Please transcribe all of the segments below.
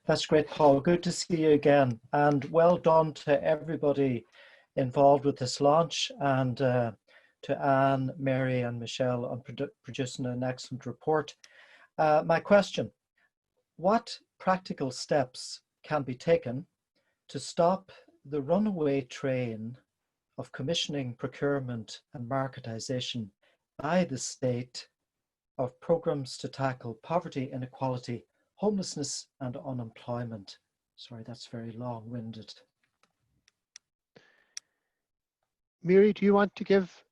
That's great, Paul. Good to see you again. And well done to everybody involved with this launch, and to Anne, Mary, and Michelle on producing an excellent report. My question: what practical steps can be taken to stop the runaway train of commissioning, procurement, and marketisation by the state of programs to tackle poverty, inequality, homelessness, and unemployment? Sorry, that's very long-winded. Miri, do you want to give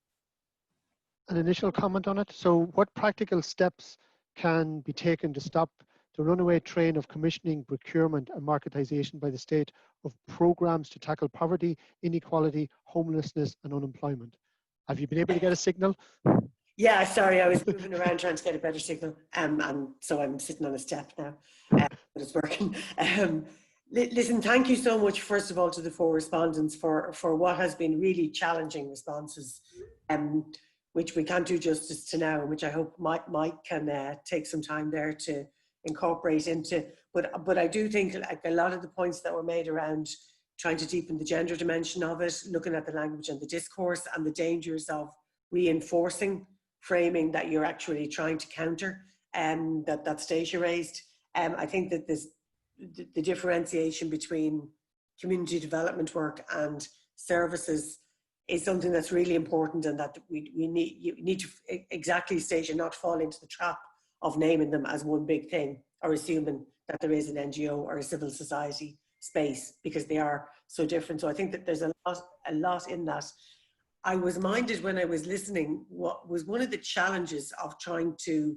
an initial comment on it? So what practical steps can be taken to stop the runaway train of commissioning, procurement, and marketisation by the state of programs to tackle poverty, inequality, homelessness, and unemployment? Have you been able to get a signal? Yeah, sorry, I was moving around trying to get a better signal, and so I'm sitting on a step now, but it's working. Listen, thank you so much, first of all, to the four respondents for what has been really challenging responses, which we can't do justice to now, and which I hope Mike can take some time there to incorporate into. But I do think, like, a lot of the points that were made around trying to deepen the gender dimension of it, looking at the language and the discourse, and the dangers of reinforcing framing that you're actually trying to counter, that Stacia raised. I think that the differentiation between community development work and services is something that's really important, and that you need to, exactly, Stacia, not fall into the trap of naming them as one big thing, or assuming that there is an NGO or a civil society space, because they are so different. So I think that there's a lot in that. I was minded when I was listening, what was one of the challenges of trying to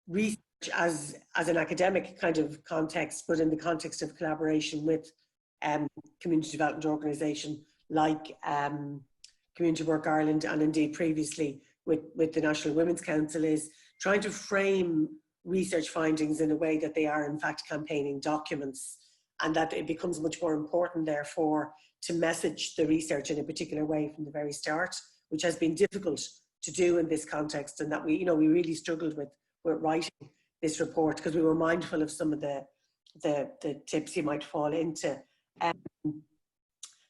research as an academic kind of context, but in the context of collaboration with community development organisation like Community Work Ireland, and indeed previously with the National Women's Council, is trying to frame research findings in a way that they are in fact campaigning documents, and that it becomes much more important, therefore, to message the research in a particular way from the very start, which has been difficult to do in this context, and that we really struggled with writing this report, because we were mindful of some of the tips you might fall into.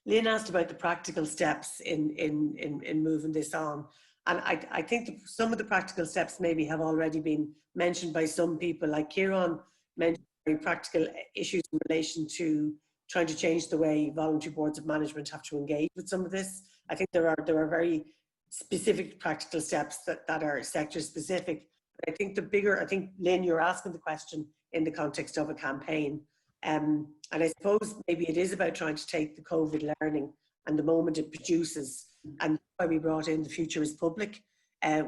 Lynn asked about the practical steps in moving this on, and I think some of the practical steps maybe have already been mentioned by some people, like Kieran mentioned very practical issues in relation to trying to change the way voluntary boards of management have to engage with some of this. I think there are very specific practical steps that are sector specific. But I think Lynn, you're asking the question in the context of a campaign. And I suppose maybe it is about trying to take the COVID learning and the moment it produces, and why we brought in The Future is Public,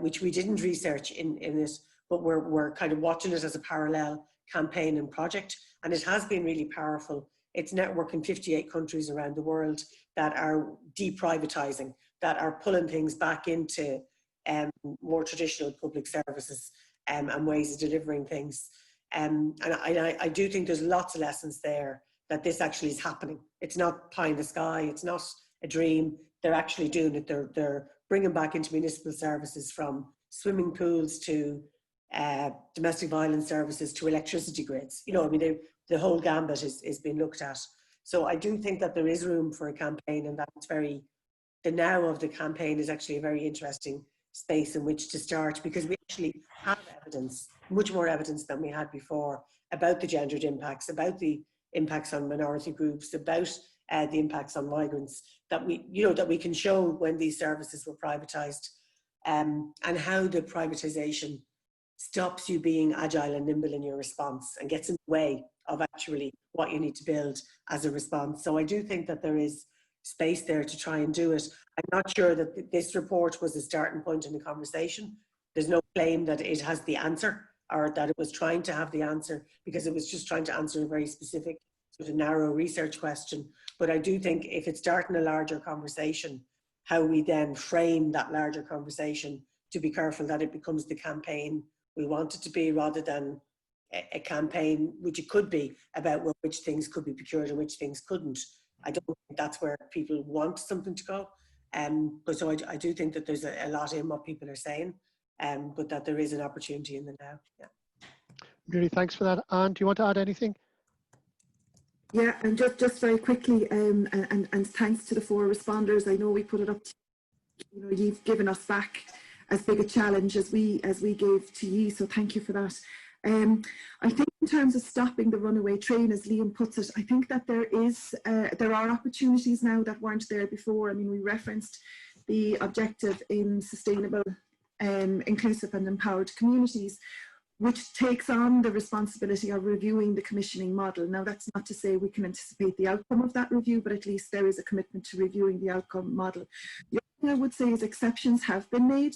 which we didn't research in it, but we're kind of watching it as a parallel campaign and project. And it has been really powerful. It's networked in 58 countries around the world that are deprivatizing, that are pulling things back into more traditional public services and ways of delivering things. And I do think there's lots of lessons there, that this actually is happening. It's not pie in the sky. It's not a dream. They're actually doing it. They're bringing back into municipal services, from swimming pools to domestic violence services to electricity grids. The whole gambit is being looked at. So I do think that there is room for a campaign, and that's the now of the campaign is actually a very interesting space in which to start, because we actually have evidence, much more evidence than we had before, about the gendered impacts, about the impacts on minority groups, about the impacts on migrants, that we can show when these services were privatised, and how the privatisation stops you being agile and nimble in your response and gets in the way of actually what you need to build as a response. So I do think that there is space there to try and do it. I'm not sure that this report was a starting point in the conversation. There's no claim that it has the answer, or that it was trying to have the answer, because it was just trying to answer a very specific sort of narrow research question. But I do think if it's starting a larger conversation, how we then frame that larger conversation, to be careful that it becomes the campaign we want it to be, rather than a campaign, which it could be, about which things could be procured and which things couldn't. I don't think that's where people want something to go. But so I do think that there's a lot in what people are saying, but that there is an opportunity in the now. Yeah. Miri, thanks for that. Anne, do you want to add anything? Yeah, and just very quickly, and thanks to the 4 responders. I know we put it up to, you know, you've given us back as big a challenge as we gave to you, so thank you for that. I think in terms of stopping the runaway train, as Liam puts it, I think that there are opportunities now that weren't there before. I mean, we referenced the objective in sustainable, inclusive and empowered communities, which takes on the responsibility of reviewing the commissioning model. Now, that's not to say we can anticipate the outcome of that review, but at least there is a commitment to reviewing the outcome model. The other thing I would say is exceptions have been made.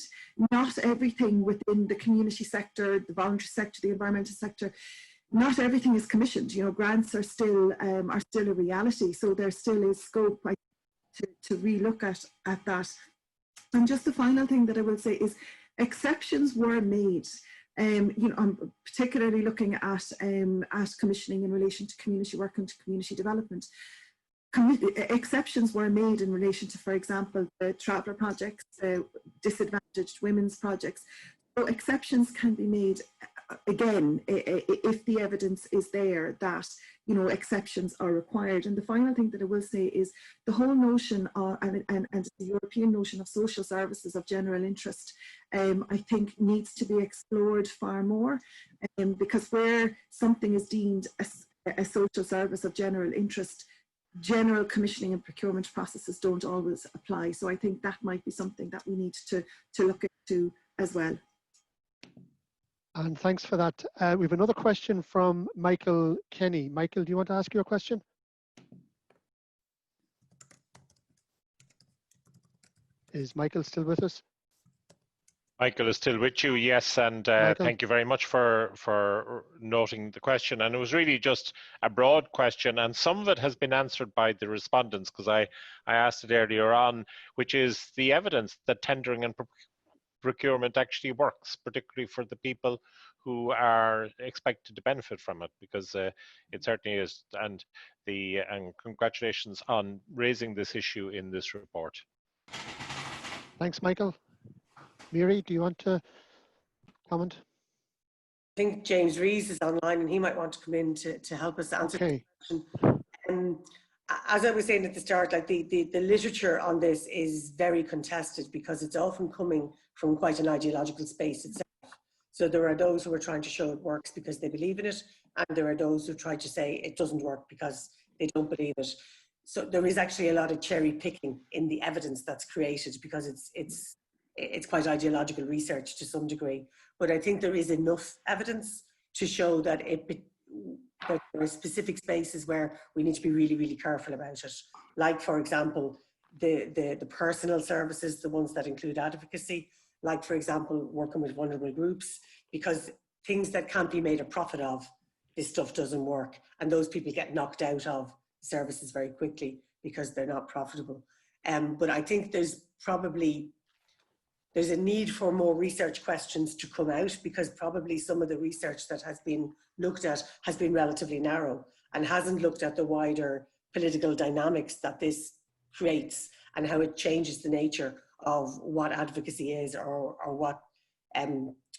Not everything within the community sector, the voluntary sector, the environmental sector, not everything is commissioned. You know, grants are still a reality. So there still is scope to relook at that. And just the final thing that I will say is exceptions were made. You know, I'm particularly looking at commissioning in relation to community work and to community development. Exceptions were made in relation to, for example, the traveller projects, disadvantaged women's projects. So exceptions can be made again if the evidence is there that, you know, exceptions are required. And the final thing that I will say is the whole notion of, and the European notion of social services of general interest, I think needs to be explored far more, because where something is deemed a social service of general interest, general commissioning and procurement processes don't always apply. So I think that might be something that we need to look into as well. And thanks for that. We have another question from Michael Kenny. Michael, do you want to ask your question? Is Michael still with us? Michael is still with you, yes, and thank you very much for noting the question. And it was really just a broad question, and some of it has been answered by the respondents, because I asked it earlier on, which is the evidence that tendering and procurement actually works, particularly for the people who are expected to benefit from it, because it certainly is. And congratulations on raising this issue in this report. Thanks, Michael. Miri, do you want to comment? I think James Rees is online and he might want to come in to help us answer the question. As I was saying at the start, like the literature on this is very contested because it's often coming from quite an ideological space itself. So there are those who are trying to show it works because they believe in it, and there are those who try to say it doesn't work because they don't believe it. So there is actually a lot of cherry picking in the evidence that's created because it's quite ideological research to some degree. But I think there is enough evidence to show that that there are specific spaces where we need to be really, really careful about it. Like, for example, the personal services, the ones that include advocacy, like, for example, working with vulnerable groups, because things that can't be made a profit of, this stuff doesn't work. And those people get knocked out of services very quickly because they're not profitable. But I think there's a need for more research questions to come out, because probably some of the research that has been looked at has been relatively narrow and hasn't looked at the wider political dynamics that this creates and how it changes the nature of what advocacy is or what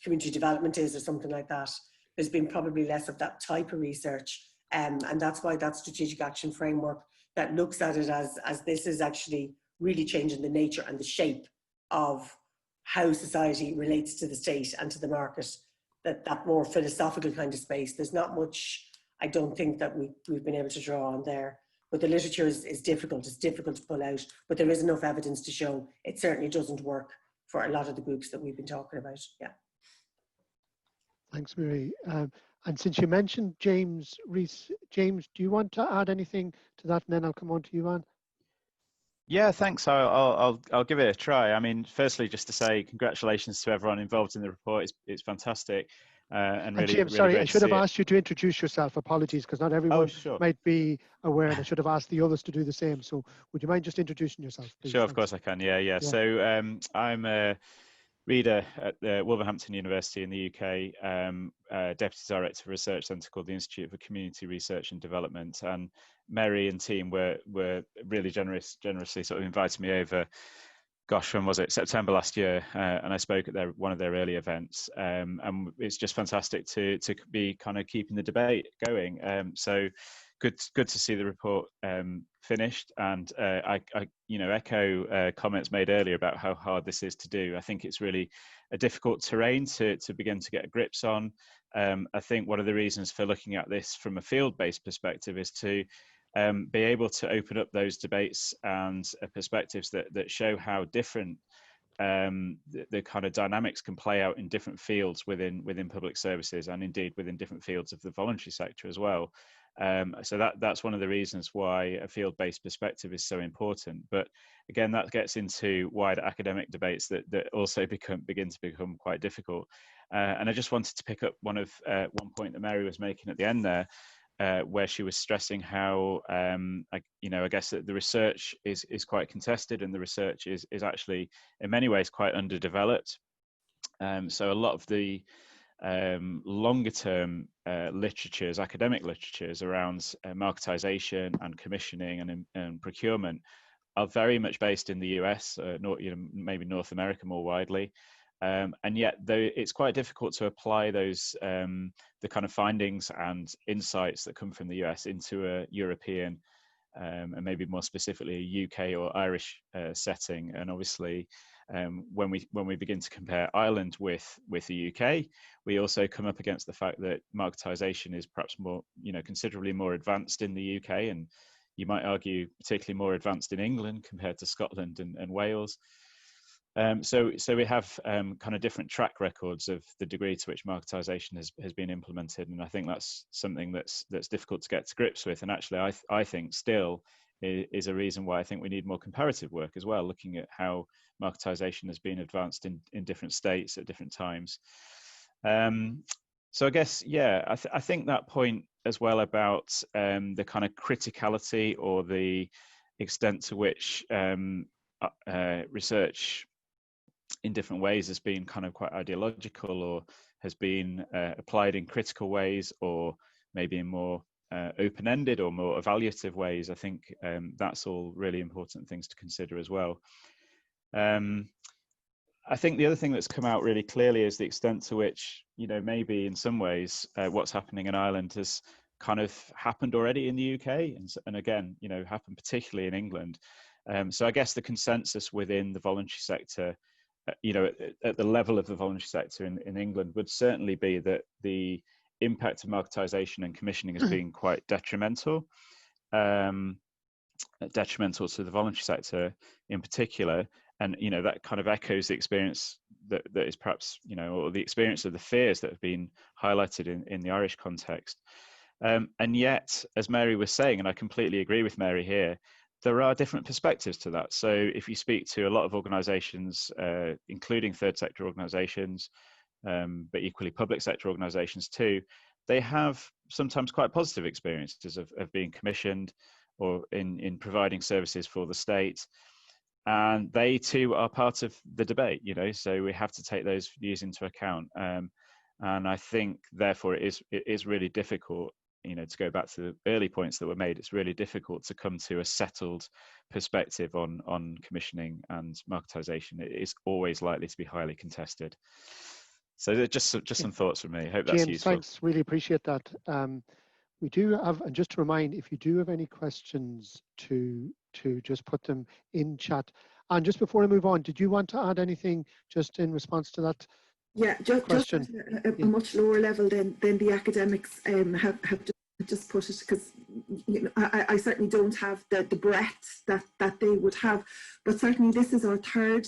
community development is or something like that. There's been probably less of that type of research, and that's why that strategic action framework that looks at it as this is actually really changing the nature and the shape of how society relates to the state and to the market, that more philosophical kind of space. There's not much, I don't think, that we've been able to draw on there. But the literature is difficult. It's difficult to pull out, but there is enough evidence to show it certainly doesn't work for a lot of the groups that we've been talking about. Yeah. Thanks, Miri. And since you mentioned James Rees, James, do you want to add anything to that, and then I'll come on to you, Anne? Yeah, thanks. I'll give it a try. I mean, firstly, just to say congratulations to everyone involved in the report. It's fantastic. And really, James, really sorry, I should have asked you to introduce yourself. Apologies, because not everyone might be aware, and I should have asked the others to do the same. So would you mind just introducing yourself, please? Sure, of course I can. Yeah. So I'm a reader at Wolverhampton University in the UK, Deputy Director of a research centre called the Institute for Community Research and Development. And Mary and team were really generously sort of invited me over. Gosh, when was it? September last year, and I spoke at one of their early events, and it's just fantastic to be kind of keeping the debate going. So good to see the report finished, and I echo comments made earlier about how hard this is to do. I think it's really a difficult terrain to begin to get grips on. I think one of the reasons for looking at this from a field-based perspective is to be able to open up those debates and perspectives that show how different the kind of dynamics can play out in different fields within public services, and indeed within different fields of the voluntary sector as well. So that's one of the reasons why a field-based perspective is so important. But again, that gets into wider academic debates that also begin to become quite difficult. And I just wanted to pick up one point that Mary was making at the end there, where she was stressing how I guess that the research is quite contested, and the research is actually in many ways quite underdeveloped. So a lot of the longer term literatures, academic literatures around marketisation and commissioning and procurement are very much based in the US, maybe North America more widely. And yet, though, it's quite difficult to apply those the kind of findings and insights that come from the US into a European and maybe more specifically a UK or Irish setting. And obviously, when we begin to compare Ireland with the UK, we also come up against the fact that marketisation is perhaps more, considerably more advanced in the UK, and you might argue particularly more advanced in England compared to Scotland and Wales. So we have kind of different track records of the degree to which marketisation has been implemented, and I think that's something that's difficult to get to grips with. And actually, I think still is a reason why I think we need more comparative work as well, looking at how marketisation has been advanced in different states at different times. So I guess, yeah, I think that point as well about the kind of criticality or the extent to which research in different ways has been kind of quite ideological, or has been applied in critical ways, or maybe in more open-ended or more evaluative ways. I think that's all really important things to consider as well. I think the other thing that's come out really clearly is the extent to which, maybe in some ways what's happening in Ireland has kind of happened already in the UK, and again, happened particularly in England. So I guess the consensus within the voluntary sector, at the level of the voluntary sector in England, would certainly be that the impact of marketisation and commissioning has been quite detrimental to the voluntary sector in particular. And, that kind of echoes the experience that is perhaps, or the experience of the fears that have been highlighted in the Irish context. And yet, as Mary was saying, and I completely agree with Mary here, there are different perspectives to that. So if you speak to a lot of organisations, including third sector organisations, but equally public sector organisations too, they have sometimes quite positive experiences of being commissioned or in providing services for the state. And they too are part of the debate, so we have to take those views into account. And I think, therefore, it is really difficult, to go back to the early points that were made, it's really difficult to come to a settled perspective on commissioning and marketisation. It is always likely to be highly contested. So just some thoughts from me. I hope that's James, useful. thanks, really appreciate that. We do have, and just to remind, if you do have any questions, to just put them in chat. And just before I move on, did you want to add anything just in response to that? Yeah, just at a much lower level than the academics have just put it, because I certainly don't have the breadth that they would have, but certainly this is our third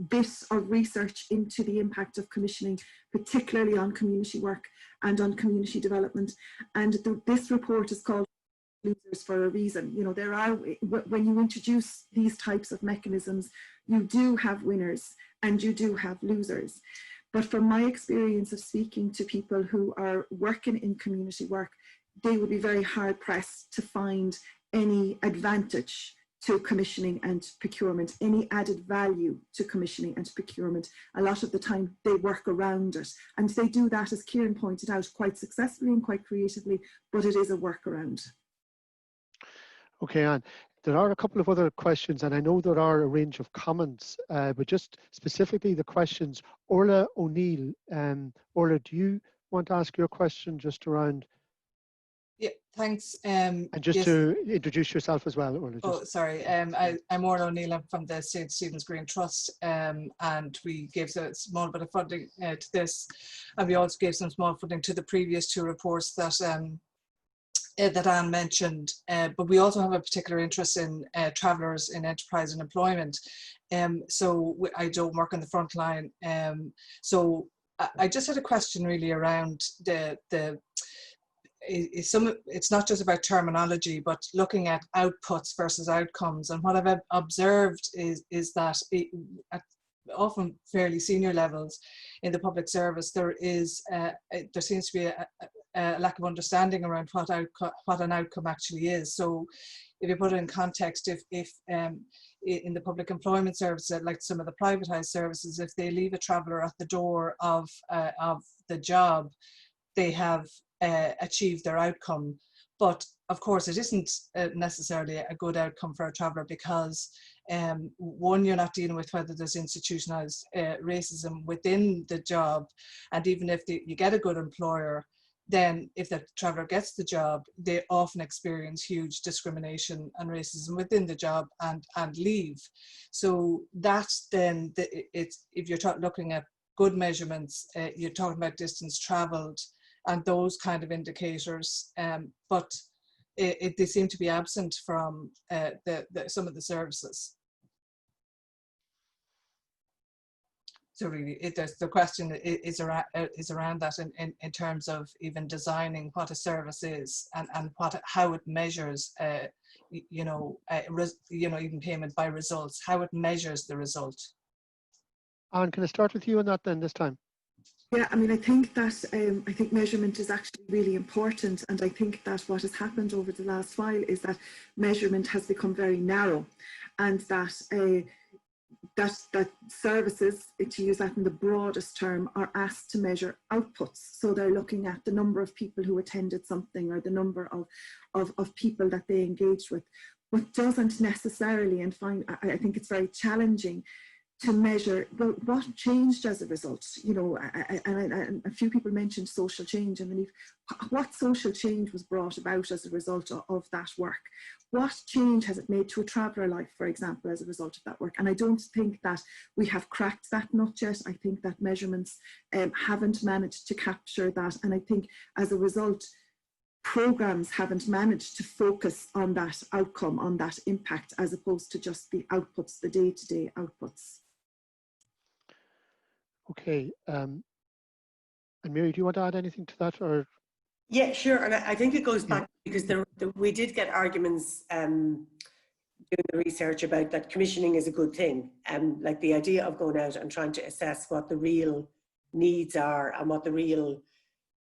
bit of research into the impact of commissioning, particularly on community work and on community development. And this report is called Losers for a reason. There are, when you introduce these types of mechanisms, you do have winners and you do have losers. But from my experience of speaking to people who are working in community work, they would be very hard pressed to find any advantage to commissioning and procurement, any added value to commissioning and procurement. A lot of the time they work around it, and they do that, as Kieran pointed out, quite successfully and quite creatively, but it is a workaround. Okay, Anne, there are a couple of other questions, and I know there are a range of comments, but just specifically the questions. Orla O'Neill, Orla, do you want to ask your question just around Yeah, thanks. And just yes. to introduce yourself as well, Orla. Oh, sorry. I'm Orla O'Neill. I'm from the St. Stephen's Green Trust, and we gave a small bit of funding to this, and we also gave some small funding to the previous two reports that that Anne mentioned. But we also have a particular interest in travellers in enterprise and employment. So I don't work on the front line. So I just had a question really around it's not just about terminology, but looking at outputs versus outcomes. And what I've observed is that at often fairly senior levels in the public service, there seems to be a lack of understanding around what an outcome actually is. So if you put it in context, if in the public employment services, like some of the privatised services, if they leave a traveller at the door of the job, they have achieved their outcome. But of course, it isn't necessarily a good outcome for a traveller, because one, you're not dealing with whether there's institutionalised racism within the job, and even if you get a good employer, then if the traveller gets the job, they often experience huge discrimination and racism within the job and leave. So that's then, if you're looking at good measurements, you're talking about distance travelled and those kind of indicators, but they seem to be absent from some of the services. So really, the question is around that in terms of even designing what a service is and how it measures, even payment by results, how it measures the result. Anne, can I start with you on that then this time? Yeah, I mean, I think that I think measurement is actually really important, and I think that what has happened over the last while is that measurement has become very narrow, and that that services, to use that in the broadest term, are asked to measure outputs. So they're looking at the number of people who attended something, or the number of people that they engaged with, but doesn't necessarily, and I think it's very challenging to measure, well, what changed as a result, and a few people mentioned social change, and what social change was brought about as a result of that work? What change has it made to a traveller life, for example, as a result of that work? And I don't think that we have cracked that nut yet. I think that measurements haven't managed to capture that, and I think as a result, programs haven't managed to focus on that outcome, on that impact, as opposed to just the outputs, the day-to-day outputs. Okay, and Mary, do you want to add anything to that, or? Yeah, sure. And I think it goes back because we did get arguments doing the research about that commissioning is a good thing, like the idea of going out and trying to assess what the real needs are and what the real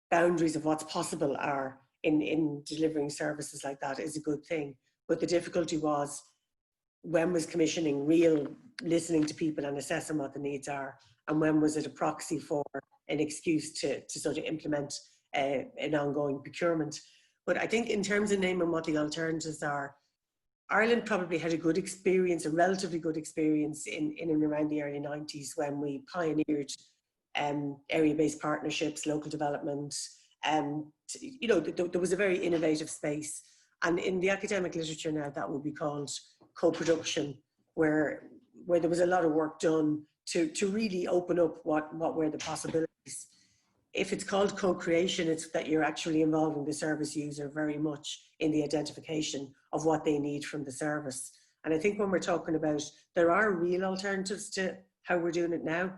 boundaries of what's possible are in delivering services like that is a good thing. But the difficulty was, when was commissioning real listening to people and assessing what the needs are, and when was it a proxy for an excuse to sort of implement an ongoing procurement? But I think in terms of naming what the alternatives are, Ireland probably had a good experience, a relatively good experience in and around the early 90s when we pioneered area-based partnerships, local development. There was a very innovative space. And in the academic literature now, that would be called co-production, where there was a lot of work done to really open up what were the possibilities. If it's called co-creation, it's that you're actually involving the service user very much in the identification of what they need from the service. And I think when we're talking about, there are real alternatives to how we're doing it now,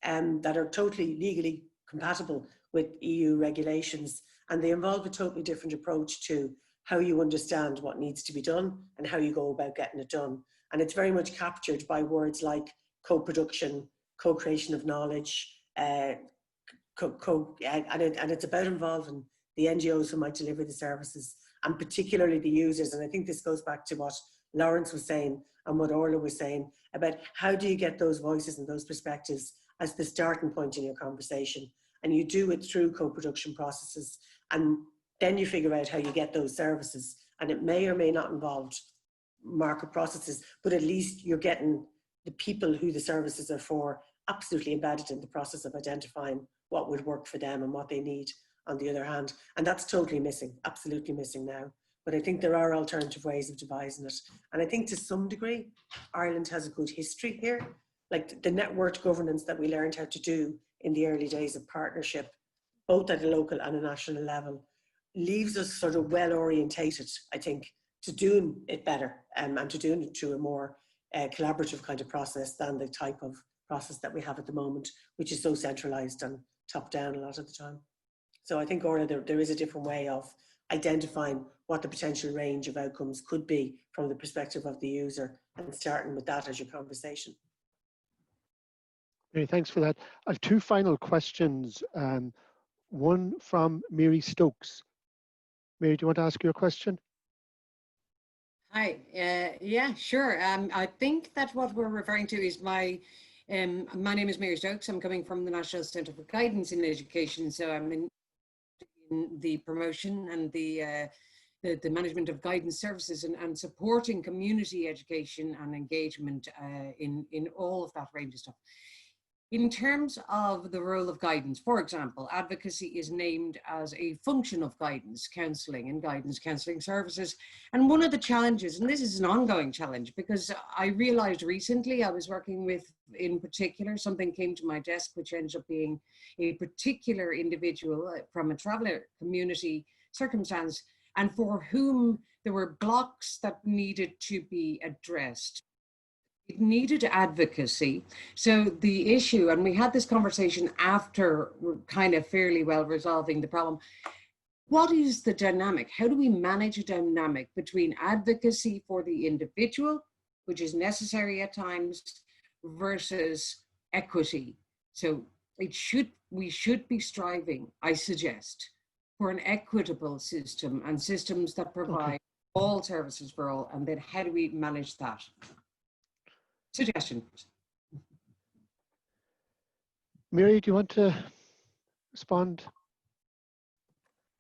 that are totally legally compatible with EU regulations, and they involve a totally different approach to how you understand what needs to be done and how you go about getting it done. And it's very much captured by words like co-production, co-creation of knowledge, and it's about involving the NGOs who might deliver the services, and particularly the users. And I think this goes back to what Lawrence was saying and what Orla was saying about how do you get those voices and those perspectives as the starting point in your conversation. And you do it through co-production processes, and then you figure out how you get those services. And it may or may not involve market processes, but at least you're getting the people who the services are for absolutely embedded in the process of identifying what would work for them and what they need. on the other hand. And that's totally missing, absolutely missing now. But I think there are alternative ways of devising it. And I think to some degree, Ireland has a good history here. Like the networked governance that we learned how to do in the early days of partnership, both at a local and a national level, leaves us sort of well orientated, I think, to doing it better and to doing it through a more collaborative kind of process than the type of process that we have at the moment, which is so centralized and top down a lot of the time. So I think, Orla, there is a different way of identifying what the potential range of outcomes could be from the perspective of the user, and starting with that as your conversation. Mary, thanks for that. I have two final questions. One from Mary Stokes. Mary, do you want to ask your question? Hi, yeah, sure. I think that what we're referring to is my name is Mary Stokes. I'm coming from the National Centre for Guidance in Education. So I'm in the promotion and the management of guidance services and supporting community education and engagement in all of that range of stuff. In terms of the role of guidance, for example, advocacy is named as a function of guidance counselling and guidance counselling services. And one of the challenges, and this is an ongoing challenge, because I realised recently I was working with, in particular, something came to my desk which ended up being a particular individual from a traveller community circumstance, and for whom there were blocks that needed to be addressed. It needed advocacy. So the issue, and we had this conversation after kind of fairly well resolving the problem, what is the dynamic? How do we manage a dynamic between advocacy for the individual, which is necessary at times, versus equity? So we should be striving, I suggest, for an equitable system and systems that provide all services for all. And then how do we manage that? Suggestion. Mary, do you want to respond?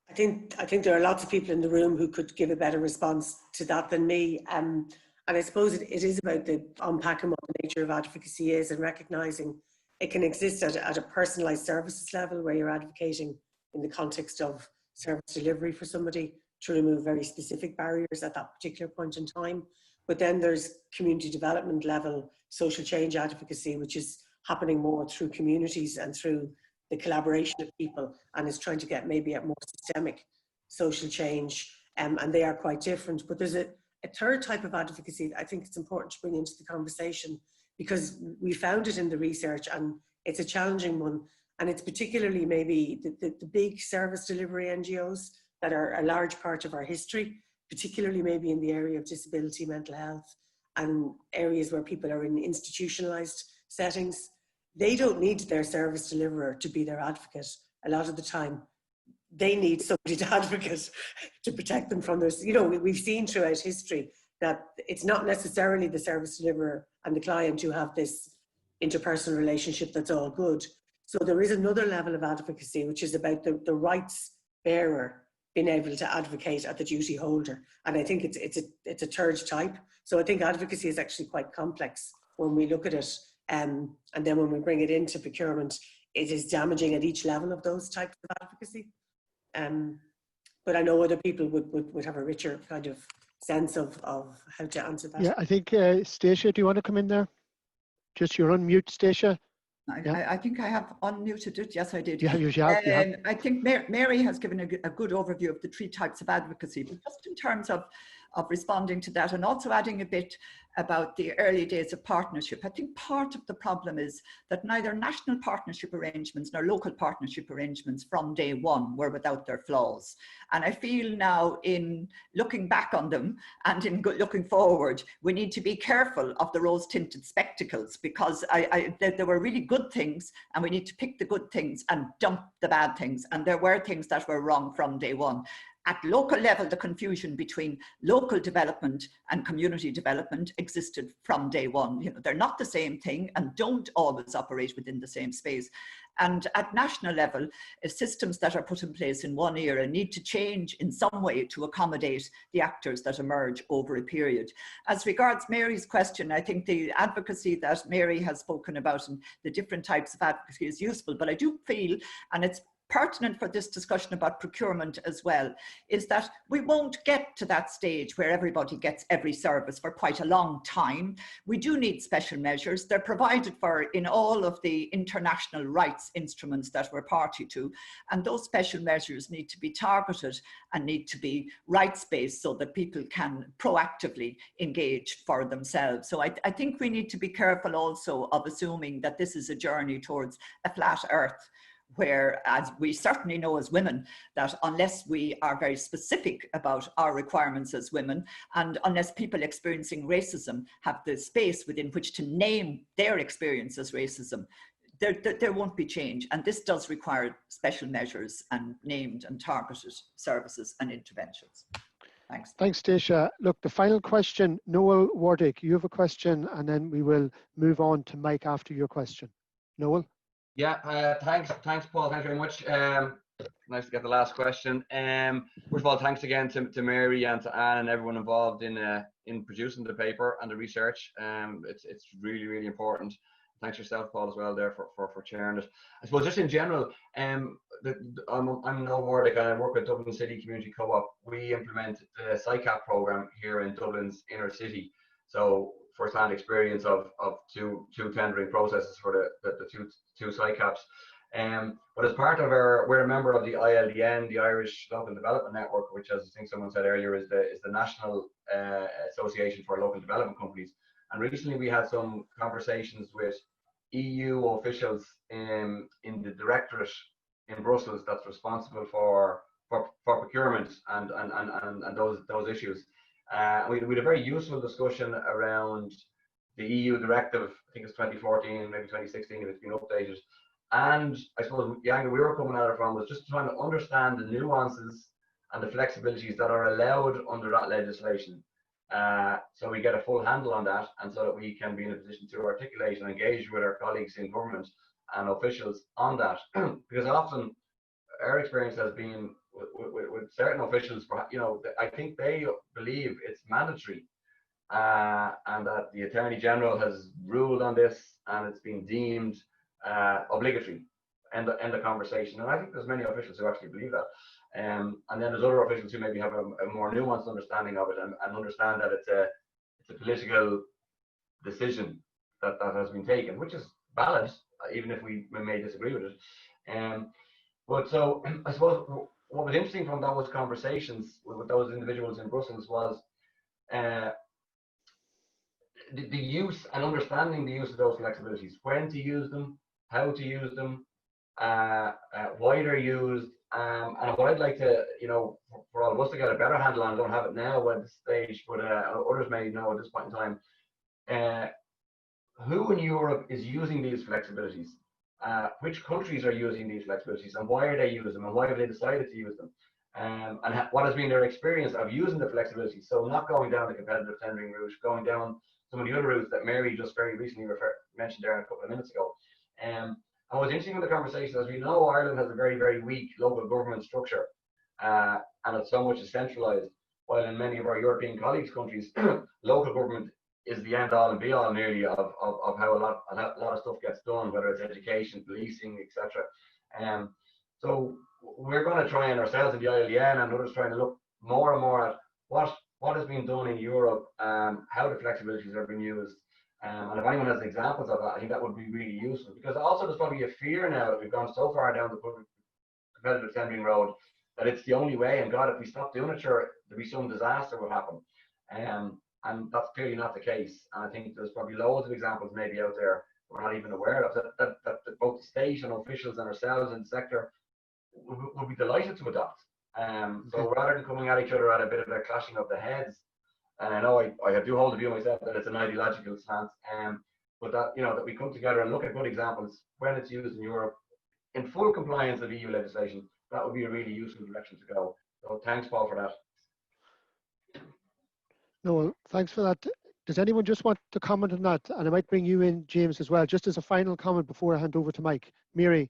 I think there are lots of people in the room who could give a better response to that than me. And I suppose it is about the unpacking what the nature of advocacy is and recognising it can exist at a personalised services level where you're advocating in the context of service delivery for somebody to remove very specific barriers at that particular point in time. But then there's community development level social change advocacy, which is happening more through communities and through the collaboration of people, and is trying to get maybe at more systemic social change. And they are quite different. But there's a third type of advocacy that I think it's important to bring into the conversation, because we found it in the research and it's a challenging one. And it's particularly maybe the big service delivery NGOs that are a large part of our history, particularly maybe in the area of disability, mental health, and areas where people are in institutionalized settings. They don't need their service deliverer to be their advocate. A lot of the time, they need somebody to advocate to protect them from this. You know, we've seen throughout history that it's not necessarily the service deliverer and the client who have this interpersonal relationship that's all good. So there is another level of advocacy, which is about the rights bearer being able to advocate at the duty holder. And I think it's a third type. So I think advocacy is actually quite complex when we look at it. And then when we bring it into procurement, it is damaging at each level of those types of advocacy. But I know other people would have a richer kind of sense of how to answer that. Yeah, I think, Stacia, do you want to come in there? Just you're on mute, Stacia. I think I have unmuted it. Yes, I did. Yeah, you have. I think Mary has given a good overview of the three types of advocacy, but just in terms of responding to that and also adding a bit about the early days of partnership. I think part of the problem is that neither national partnership arrangements nor local partnership arrangements from day one were without their flaws. And I feel now, in looking back on them and in looking forward, we need to be careful of the rose-tinted spectacles, because there were really good things, and we need to pick the good things and dump the bad things. And there were things that were wrong from day one. At local level, the confusion between local development and community development existed from day one. You know, they're not the same thing and don't always operate within the same space. And at national level, systems that are put in place in one era need to change in some way to accommodate the actors that emerge over a period. As regards Mary's question, I think the advocacy that Mary has spoken about and the different types of advocacy is useful, but I do feel, and it's pertinent for this discussion about procurement as well, is that we won't get to that stage where everybody gets every service for quite a long time. We do need special measures. They're provided for in all of the international rights instruments that we're party to, and those special measures need to be targeted and need to be rights-based so that people can proactively engage for themselves. So I think we need to be careful also of assuming that this is a journey towards a flat earth, where, as we certainly know as women, that unless we are very specific about our requirements as women, and unless people experiencing racism have the space within which to name their experience as racism, there won't be change. And this does require special measures and named and targeted services and interventions. Thanks. Thanks, Stacia. Look, the final question, Noel Wardick, you have a question, and then we will move on to Mike after your question. Noel? Yeah, thanks, Paul. Thanks very much. Nice to get the last question. First of all, thanks again to Mary and to Anne and everyone involved in producing the paper and the research. It's really, really important. Thanks yourself, Paul, as well there for chairing it. I suppose just in general, I'm Noel Wardick and I work with Dublin City Community Co-op. We implement the SICAP program here in Dublin's inner city. So first-hand experience of two tendering processes for the two SICAPs. But as part of we're a member of the ILDN, the Irish Local Development Network, which, as I think someone said earlier, is the National Association for Local Development Companies. And recently we had some conversations with EU officials in the directorate in Brussels that's responsible for procurement and those issues. We had a very useful discussion around the EU directive. I think it's 2014, maybe 2016 if it's been updated. And I suppose the angle we were coming at it from was just trying to understand the nuances and the flexibilities that are allowed under that legislation. So we get a full handle on that, and so that we can be in a position to articulate and engage with our colleagues in government and officials on that. Because often our experience has been with certain officials, I think they believe it's mandatory, and that the Attorney General has ruled on this and it's been deemed obligatory. End the conversation. And I think there's many officials who actually believe that. And then there's other officials who maybe have a more nuanced understanding of it and understand that it's a political decision that has been taken, which is valid, even if we may disagree with it. But so I suppose what was interesting from those conversations with those individuals in Brussels was the use and understanding the use of those flexibilities, when to use them, how to use them, why they're used. And what I'd like to, for all of us to get a better handle on, I don't have it now at this stage, but others may know at this point in time, who in Europe is using these flexibilities? Which countries are using these flexibilities, and why are they using them, and why have they decided to use them? And what has been their experience of using the flexibility? So not going down the competitive tendering route, going down some of the other routes that Mary just very recently mentioned there a couple of minutes ago. And what's interesting in the conversation, as we know, Ireland has a very, very weak local government structure, and it's so much centralised, while in many of our European colleagues' countries, local government is the end all and be all nearly of how a lot of stuff gets done, whether it's education, policing, etc. So we're going to try and ourselves in the ILDN and others trying to look more and more at what has been done in Europe, how the flexibilities are being used. And if anyone has examples of that, I think that would be really useful, because also there's probably a fear now that we've gone so far down the public competitive tendering road that it's the only way, and God, if we stop doing it, sure, there'll be some disaster will happen. And that's clearly not the case. And I think there's probably loads of examples maybe out there we're not even aware of that both the state and officials and ourselves in the sector would be delighted to adopt. So rather than coming at each other at a bit of a clashing of the heads, and I know I do hold the view myself that it's an ideological stance, but that that we come together and look at good examples when it's used in Europe in full compliance with EU legislation, that would be a really useful direction to go. So thanks, Paul, for that. No, thanks for that. Does anyone just want to comment on that? And I might bring you in, James, as well, just as a final comment before I hand over to Mike. Mary.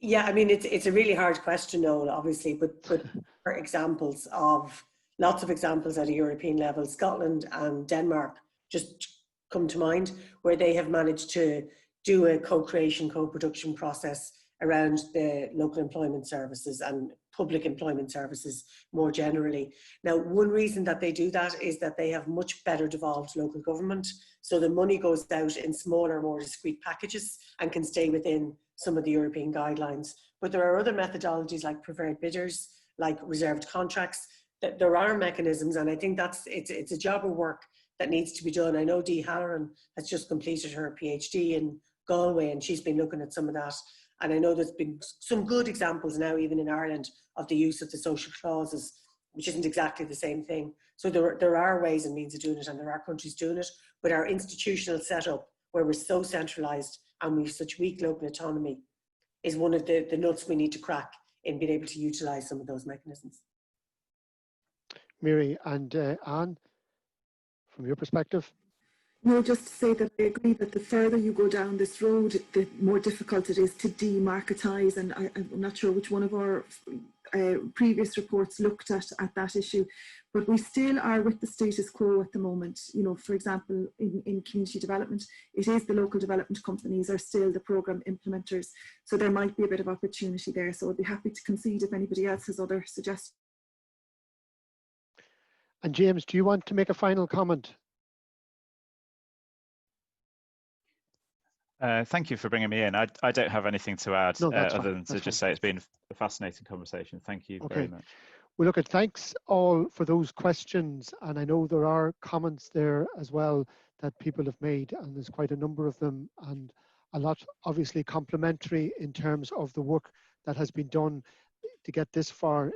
Yeah, I mean, it's a really hard question, Noel, obviously, but for examples of, lots of examples at a European level, Scotland and Denmark just come to mind, where they have managed to do a co-creation, co-production process around the local employment services and public employment services more generally. Now, one reason that they do that is that they have much better devolved local government. So the money goes out in smaller, more discrete packages and can stay within some of the European guidelines. But there are other methodologies like preferred bidders, like reserved contracts. That there are mechanisms, and I think it's a job of work that needs to be done. I know Dee Halloran has just completed her PhD in Galway, and she's been looking at some of that. And I know there's been some good examples now, even in Ireland, of the use of the social clauses, which isn't exactly the same thing. So there are ways and means of doing it, and there are countries doing it. But our institutional setup, where we're so centralised and we've such weak local autonomy, is one of the nuts we need to crack in being able to utilise some of those mechanisms. Mary and Anne, from your perspective? No, just to say that I agree that the further you go down this road, the more difficult it is to demarketise. And I'm not sure which one of our previous reports looked at that issue, but we still are with the status quo at the moment. You know, for example, in community development, it is the local development companies are still the programme implementers. So there might be a bit of opportunity there. So I'd be happy to concede if anybody else has other suggestions. And James, do you want to make a final comment? Thank you for bringing me in. I don't have anything to add other than to just say it's been a fascinating conversation. Thank you very much. Well, look, thanks all for those questions. And I know there are comments there as well that people have made, and there's quite a number of them, and a lot obviously complimentary in terms of the work that has been done to get this far